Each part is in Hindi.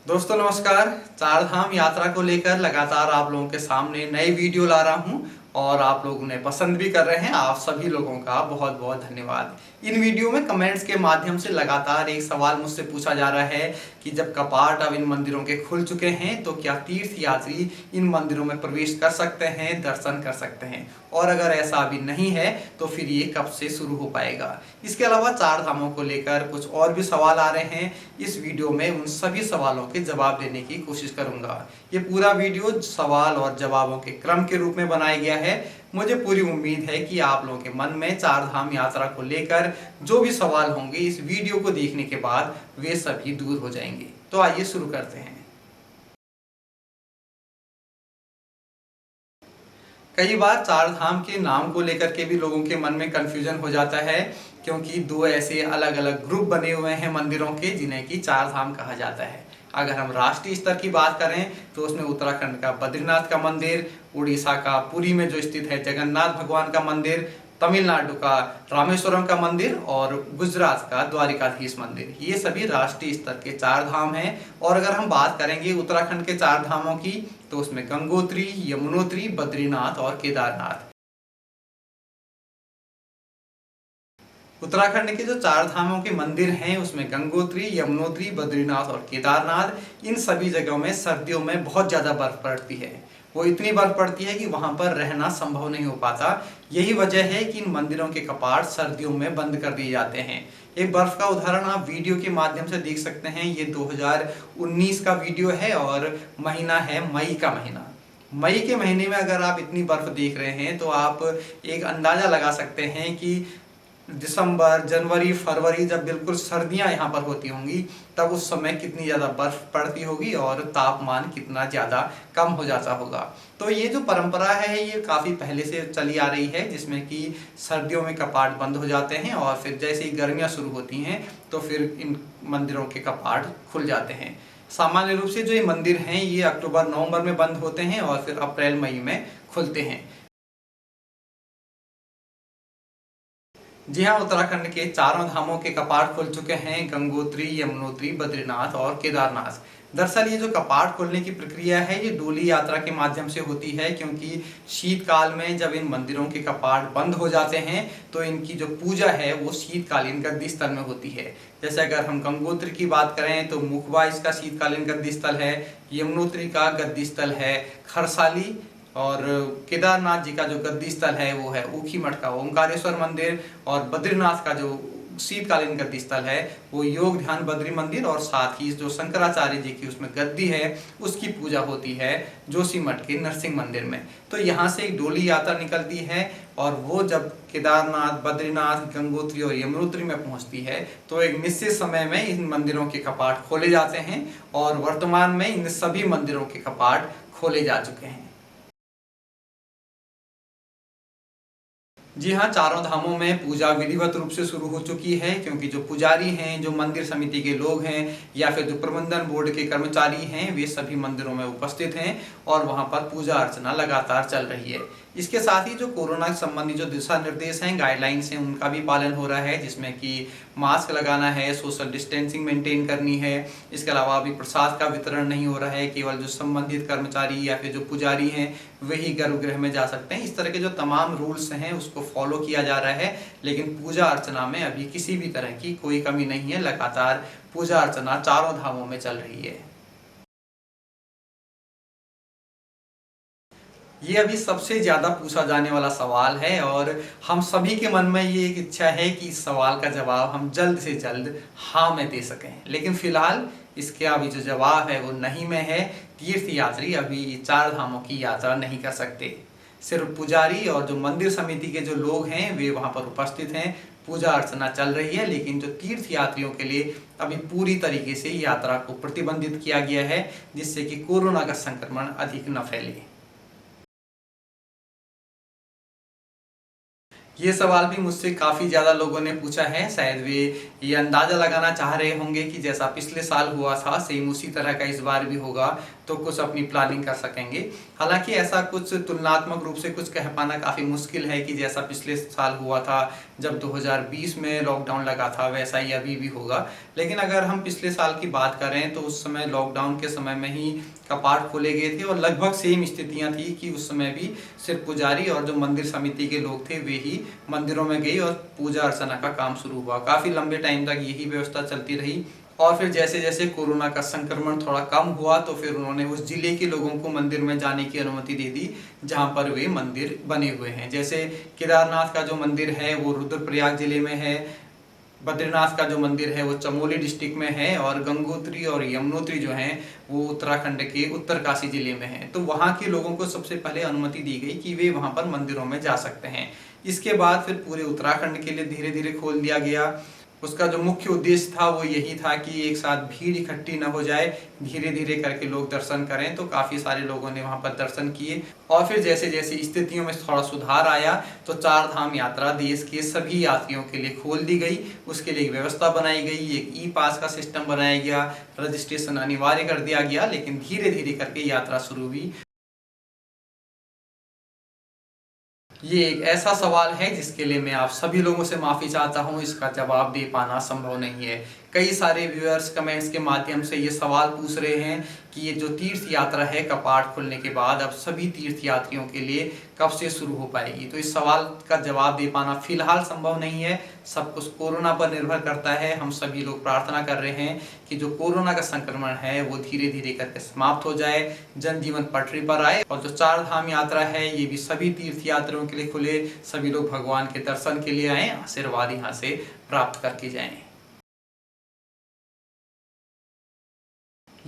दोस्तों नमस्कार। चार धाम यात्रा को लेकर लगातार आप लोगों के सामने नई वीडियो ला रहा हूं और आप लोग उन्हें पसंद भी कर रहे हैं। आप सभी लोगों का बहुत बहुत धन्यवाद। इन वीडियो में कमेंट्स के माध्यम से लगातार एक सवाल मुझसे पूछा जा रहा है कि जब कपाट अब इन मंदिरों के खुल चुके हैं तो क्या तीर्थ यात्री इन मंदिरों में प्रवेश कर सकते हैं, दर्शन कर सकते हैं, और अगर ऐसा अभी नहीं है तो फिर ये कब से शुरू हो पाएगा। इसके अलावा चार धामों को लेकर कुछ और भी सवाल आ रहे हैं। इस वीडियो में उन सभी सवालों के जवाब देने की कोशिश करूंगा। ये पूरा वीडियो सवाल और जवाबों के क्रम के रूप में बनाया गया है। मुझे पूरी उम्मीद है कि आप लोगों के मन में चार धाम यात्रा को लेकर जो भी सवाल होंगे इस वीडियो को देखने के बाद वे सभी दूर हो जाएंगे। तो आइए शुरू करते हैं। कई बार चार धाम के नाम को लेकर के भी लोगों के मन में कंफ्यूजन हो जाता है, क्योंकि दो ऐसे अलग अलग ग्रुप बने हुए हैं मंदिरों के जिन्हें कि चार धाम कहा जाता है। अगर हम राष्ट्रीय स्तर की बात करें तो उसमें उत्तराखंड का बद्रीनाथ का मंदिर, उड़ीसा का पुरी में जो स्थित है जगन्नाथ भगवान का मंदिर, तमिलनाडु का रामेश्वरम का मंदिर और गुजरात का द्वारिकाधीश मंदिर, ये सभी राष्ट्रीय स्तर के चार धाम हैं। और अगर हम बात करेंगे उत्तराखंड के चार धामों की तो उसमें गंगोत्री, यमुनोत्री, बद्रीनाथ और केदारनाथ। उत्तराखंड के जो चार धामों के मंदिर हैं उसमें गंगोत्री, यमुनोत्री, बद्रीनाथ और केदारनाथ, इन सभी जगहों में सर्दियों में बहुत ज़्यादा बर्फ पड़ती है। वो इतनी बर्फ पड़ती है कि वहाँ पर रहना संभव नहीं हो पाता। यही वजह है कि इन मंदिरों के कपाट सर्दियों में बंद कर दिए जाते हैं। एक बर्फ का उदाहरण आप वीडियो के माध्यम से देख सकते हैं। ये 2019 का वीडियो है और महीना है मई का महीना। मई के महीने में अगर आप इतनी बर्फ देख रहे हैं तो आप एक अंदाजा लगा सकते हैं कि दिसंबर, जनवरी, फरवरी जब बिल्कुल सर्दियां यहाँ पर होती होंगी तब उस समय कितनी ज़्यादा बर्फ पड़ती होगी और तापमान कितना ज़्यादा कम हो जाता होगा। तो ये जो परंपरा है ये काफ़ी पहले से चली आ रही है, जिसमें कि सर्दियों में कपाट बंद हो जाते हैं और फिर जैसे ही गर्मियाँ शुरू होती हैं तो फिर इन मंदिरों के कपाट खुल जाते हैं। सामान्य रूप से जो ये मंदिर हैं ये अक्टूबर नवंबर में बंद होते हैं और फिर अप्रैल मई में खुलते हैं। जी हाँ, उत्तराखंड के चारों धामों के कपाट खुल चुके हैं, गंगोत्री, यमुनोत्री, बद्रीनाथ और केदारनाथ। दरअसल ये जो कपाट खोलने की प्रक्रिया है ये डोली यात्रा के माध्यम से होती है, क्योंकि शीतकाल में जब इन मंदिरों के कपाट बंद हो जाते हैं तो इनकी जो पूजा है वो शीतकालीन गद्दी स्थल में होती है। जैसे अगर हम गंगोत्री की बात करें तो मुखबा इसका शीतकालीन गद्दी स्थल है, यमुनोत्री का गद्दी स्थल है खरसाली, और केदारनाथ जी का जो गद्दी स्थल है वो है ऊखीमठ का ओंकारेश्वर मंदिर, और बद्रीनाथ का जो शीतकालीन गद्दी स्थल है वो योग ध्यान बद्री मंदिर, और साथ ही जो शंकराचार्य जी की उसमें गद्दी है उसकी पूजा होती है जोशीमठ के नरसिंह मंदिर में। तो यहाँ से एक डोली यात्रा निकलती है और वो जब केदारनाथ, बद्रीनाथ, गंगोत्री और यमुनोत्री में पहुँचती है तो एक निश्चित समय में इन मंदिरों के कपाट खोले जाते हैं और वर्तमान में इन सभी मंदिरों के कपाट खोले जा चुके हैं। जी हाँ, चारों धामों में पूजा विधिवत रूप से शुरू हो चुकी है, क्योंकि जो पुजारी हैं, जो मंदिर समिति के लोग हैं या फिर जो प्रबंधन बोर्ड के कर्मचारी हैं वे सभी मंदिरों में उपस्थित हैं और वहाँ पर पूजा अर्चना लगातार चल रही है। इसके साथ ही जो कोरोना संबंधी जो दिशा निर्देश हैं, गाइडलाइंस हैं, उनका भी पालन हो रहा है, जिसमें कि मास्क लगाना है, सोशल डिस्टेंसिंग मेंटेन करनी है। इसके अलावा अभी प्रसाद का वितरण नहीं हो रहा है, केवल जो संबंधित कर्मचारी या फिर जो पुजारी हैं वही गर्भगृह में जा सकते हैं। इस तरह के जो तमाम रूल्स हैं उसको फॉलो किया जा रहा है, लेकिन पूजा अर्चना में अभी किसी भी तरह की कोई कमी नहीं है। लगातार पूजा अर्चना चारों धामों में चल रही है। ये अभी सबसे ज़्यादा पूछा जाने वाला सवाल है और हम सभी के मन में ये एक इच्छा है कि इस सवाल का जवाब हम जल्द से जल्द हाँ में दे सकें, लेकिन फिलहाल इसके अभी जो जवाब है वो नहीं में है। तीर्थ यात्री अभी चार धामों की यात्रा नहीं कर सकते। सिर्फ पुजारी और जो मंदिर समिति के जो लोग हैं वे वहाँ पर उपस्थित हैं, पूजा अर्चना चल रही है, लेकिन जो तीर्थ यात्रियों के लिए अभी पूरी तरीके से यात्रा को प्रतिबंधित किया गया है, जिससे कि कोरोना का संक्रमण अधिक न फैले। ये सवाल भी मुझसे काफ़ी ज़्यादा लोगों ने पूछा है। शायद वे ये अंदाज़ा लगाना चाह रहे होंगे कि जैसा पिछले साल हुआ था सेम उसी तरह का इस बार भी होगा, तो कुछ अपनी प्लानिंग कर सकेंगे। हालांकि ऐसा कुछ तुलनात्मक रूप से कुछ कह पाना काफ़ी मुश्किल है कि जैसा पिछले साल हुआ था जब 2020 में लॉकडाउन लगा था वैसा ही अभी भी होगा। लेकिन अगर हम पिछले साल की बात करें तो उस समय लॉकडाउन के समय में ही कपाट खोले गए थे और लगभग सेम स्थितियां थी कि उस समय भी सिर्फ पुजारी और जो मंदिर समिति के लोग थे वे ही मंदिरों में गए और पूजा अर्चना का काम शुरू हुआ। काफ़ी लंबे टाइम तक यही व्यवस्था चलती रही और फिर जैसे जैसे कोरोना का संक्रमण थोड़ा कम हुआ तो फिर उन्होंने उस जिले के लोगों को मंदिर में जाने की अनुमति दे दी जहां पर वे मंदिर बने हुए हैं। जैसे केदारनाथ का जो मंदिर है वो रुद्रप्रयाग जिले में है, बद्रीनाथ का जो मंदिर है वो चमोली डिस्ट्रिक्ट में है और गंगोत्री और यमुनोत्री जो हैं वो उत्तराखंड के उत्तरकाशी जिले में है। तो वहाँ के लोगों को सबसे पहले अनुमति दी गई कि वे वहाँ पर मंदिरों में जा सकते हैं। इसके बाद फिर पूरे उत्तराखंड के लिए धीरे धीरे खोल दिया गया। उसका जो मुख्य उद्देश्य था वो यही था कि एक साथ भीड़ इकट्ठी न हो जाए, धीरे धीरे करके लोग दर्शन करें। तो काफ़ी सारे लोगों ने वहाँ पर दर्शन किए और फिर जैसे जैसे स्थितियों में थोड़ा सुधार आया तो चार धाम यात्रा देश के सभी यात्रियों के लिए खोल दी गई। उसके लिए एक व्यवस्था बनाई गई, एक ई पास का सिस्टम बनाया गया, रजिस्ट्रेशन अनिवार्य कर दिया गया। लेकिन धीरे धीरे करके यात्रा शुरू हुई। ये एक ऐसा सवाल है जिसके लिए मैं आप सभी लोगों से माफ़ी चाहता हूँ, इसका जवाब दे पाना संभव नहीं है। कई सारे व्यूअर्स कमेंट्स के माध्यम से ये सवाल पूछ रहे हैं कि ये जो तीर्थ यात्रा है कपाट खुलने के बाद अब सभी तीर्थ यात्रियों के लिए कब से शुरू हो पाएगी। तो इस सवाल का जवाब दे पाना फिलहाल संभव नहीं है। सब कुछ कोरोना पर निर्भर करता है। हम सभी लोग प्रार्थना कर रहे हैं कि जो कोरोना का संक्रमण है वो धीरे धीरे करके समाप्त हो जाए, जनजीवन पटरी पर आए और जो चार धाम यात्रा है ये भी सभी तीर्थ यात्रियों के लिए खुले, सभी लोग भगवान के दर्शन के लिए आए, आशीर्वाद यहाँ से प्राप्त करके जाएं।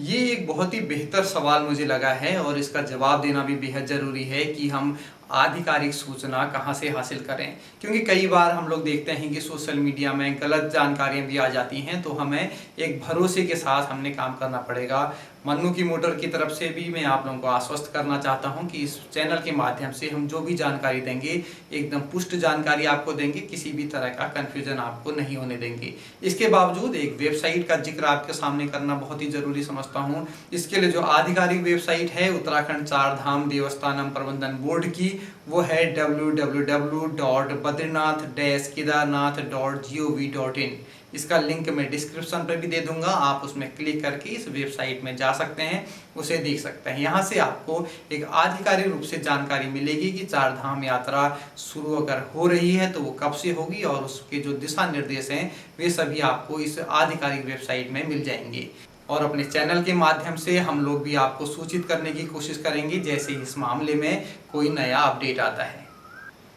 ये एक बहुत ही बेहतर सवाल मुझे लगा है और इसका जवाब देना भी बेहद ज़रूरी है कि हम आधिकारिक सूचना कहाँ से हासिल करें। क्योंकि कई बार हम लोग देखते हैं कि सोशल मीडिया में गलत जानकारियाँ भी आ जाती हैं, तो हमें एक भरोसे के साथ हमने काम करना पड़ेगा। मन्नू की मोटर की तरफ से भी मैं आप लोगों को आश्वस्त करना चाहता हूं कि इस चैनल के माध्यम से हम जो भी जानकारी देंगे एकदम पुष्ट जानकारी आपको देंगे, किसी भी तरह का कन्फ्यूजन आपको नहीं होने देंगे। इसके बावजूद एक वेबसाइट का जिक्र आपके सामने करना बहुत ही जरूरी समझता हूं। इसके लिए जो आधिकारिक वेबसाइट है उत्तराखंड चार धाम देवस्थानम प्रबंधन बोर्ड की, वो है www.badrinath-kedarnath.gov.in। इसका लिंक मैं डिस्क्रिप्शन पर भी दे दूंगा, आप उसमें क्लिक करके इस वेबसाइट में जा सकते हैं, उसे देख सकते हैं। यहाँ से आपको एक आधिकारिक रूप से जानकारी मिलेगी कि चार धाम यात्रा शुरू अगर हो रही है तो वो कब से होगी और उसके जो दिशा निर्देश हैं वे सभी आपको इस आधिकारिक वेबसाइट में मिल जाएंगे। और अपने चैनल के माध्यम से हम लोग भी आपको सूचित करने की कोशिश करेंगे जैसे इस मामले में कोई नया अपडेट आता है।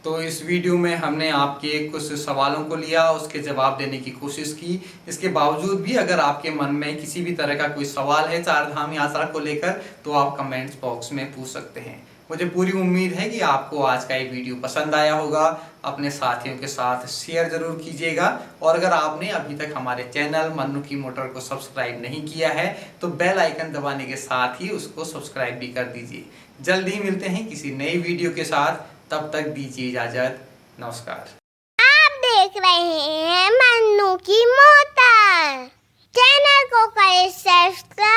तो इस वीडियो में हमने आपके कुछ सवालों को लिया, उसके जवाब देने की कोशिश की। इसके बावजूद भी अगर आपके मन में किसी भी तरह का कोई सवाल है चार धाम यात्रा को लेकर तो आप कमेंट्स बॉक्स में पूछ सकते हैं। मुझे पूरी उम्मीद है कि आपको आज का ये वीडियो पसंद आया होगा। अपने साथियों के साथ शेयर जरूर कीजिएगा और अगर आपने अभी तक हमारे चैनल मन्नू की मोटर को सब्सक्राइब नहीं किया है तो बेल आइकन दबाने के साथ ही उसको सब्सक्राइब भी कर दीजिए। जल्द ही मिलते हैं किसी नई वीडियो के साथ, तब तक दीजिए इजाजत। नमस्कार। आप देख रहे हैं मन्नू की मोटर। चैनल को करें सब्सक्राइब।